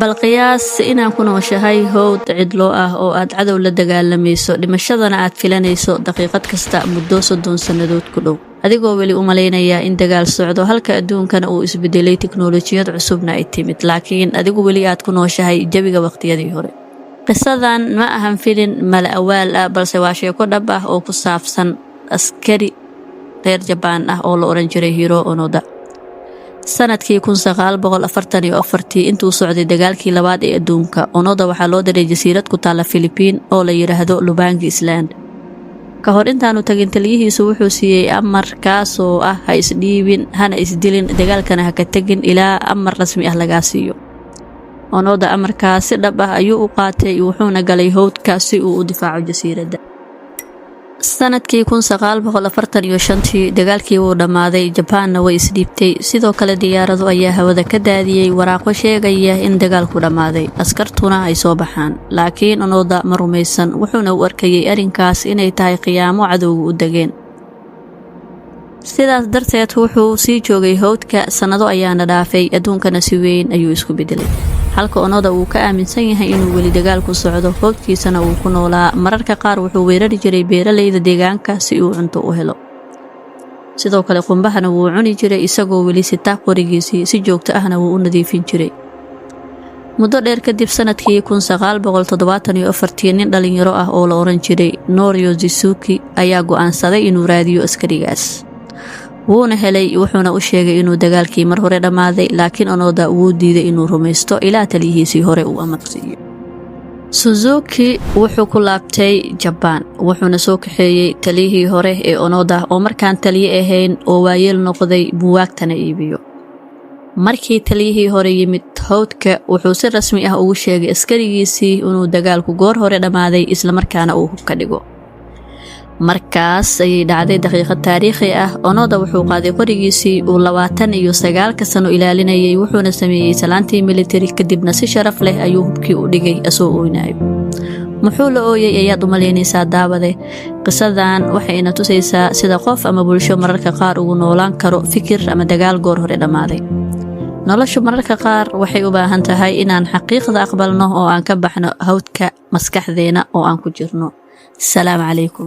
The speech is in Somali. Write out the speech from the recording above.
bal qiyaas inaan ku nooshahay howd cidlo ah oo aad cadow la dagaalamayso dhimashadana aad filanayso daqiiqad kasta muddo 30 sanadood ku dhow adigoo weli u maleynaya in dagaal socdo halka adduunkana uu isbedelay tiknoolajiyad cusubna ay timid laakiin adigu weli aad ku nooshahay jawiga waqtiyadii hore qisadan ma ahan filin mal awaal ah balse waa sheeko dhab ah oo ku saabsan askari reer Jabaan ah oo la oran jiray Hiro Onoda sanadkii 1944 intuu socday dagaalkii labaad ee adduunka Onoda waxaa loo diray jasiirad ku taala Philippines oo la yiraahdo Lubang Island ka hor intaanu tagin taliyihiisu wuxuu siiyay amar kaas oo ah ha isdhiibin hana isdilin dagaalkana ha ka tagin ilaa amar rasmi ah laga siiyo Onoda amarkaas si dhab ah ayuu u qaatay wuxuuna galay howdka si uu u difaaco jasiiradda sanadkii 1945 dagaalkii uu dhamaaday Japaanna way isdhiibtay sidoo kale diyaaradu ayaa hawada ka daadiyay waraaqo sheegaya in dagaalku dhamaaday askartuna ay soo baxaan laakiin Onoda ma rumaysan wuxuuna u arkayay arinkaas inay tahay qiyaamo cadowga u dageen sidaas darteed wuxuu sii joogay howdka sanado ayaana dhaafay adduunkana si weyn ayuu isku bedelay halka Onoda uu ka aaminsan yahay inuu weli dagaal ku socdo howdkiisana uu ku noolaa mararka qaar wuxuu weerari jiray beeralayda deegaanka si uu cunto u helo sidoo kale qumbahana wuu cuni jiray isagoo weli sita qorigiisii si joogto ahna wuu u nadiifin jiray muddo dheer kadib sanadkii 1974 nin dhalinyaro ah oo la oran jiray Norio Shizuki ayaa go'aansaday inuu raadiyo askarigaas wuuna helay wuxuuna u sheegay inuu dagaalkii mar hore dhamaaday laakiin Onoda wuu diiday inuu rumaysto ilaa taliyihiisii hore uu amarsiiyo Suzuki wuxuu ku laabtay Japan wuxuuna soo kaxeeyay taliyihii hore ee Onoda oo markaan taliye ahayn oo waayeel noqday buugaagtana iibiyo markii taliyihii hore yimid howdka wuxuu si rasmi ah ugu sheegay askarigiisii inuu dagaalku goor hore dhamaaday isla markaana uu hubka dhigo markaas ay dhacday daqiiqad taariikhi ah Onoda wuxuu qaaday qorigiisii uu 29 sano ilaalinayay wuxuuna sameeyay salaantii military kadibna si sharaf leh ayuu hubkii u dhigay asoo ooynayo muxuu la ooyay ayaad u maleynaysaa daawade qisadan waxayna tusaysaa sida qof ama bulsho mararka qaar ugu noolaan karo fikir ama dagaal goor hore dhamaaday noloshu mararka qaar waxay u baahan tahay inaan xaqiiqda aqbalno oo aan ka baxno howdka maskaxdeena oo aan ku jirno السلام عليكم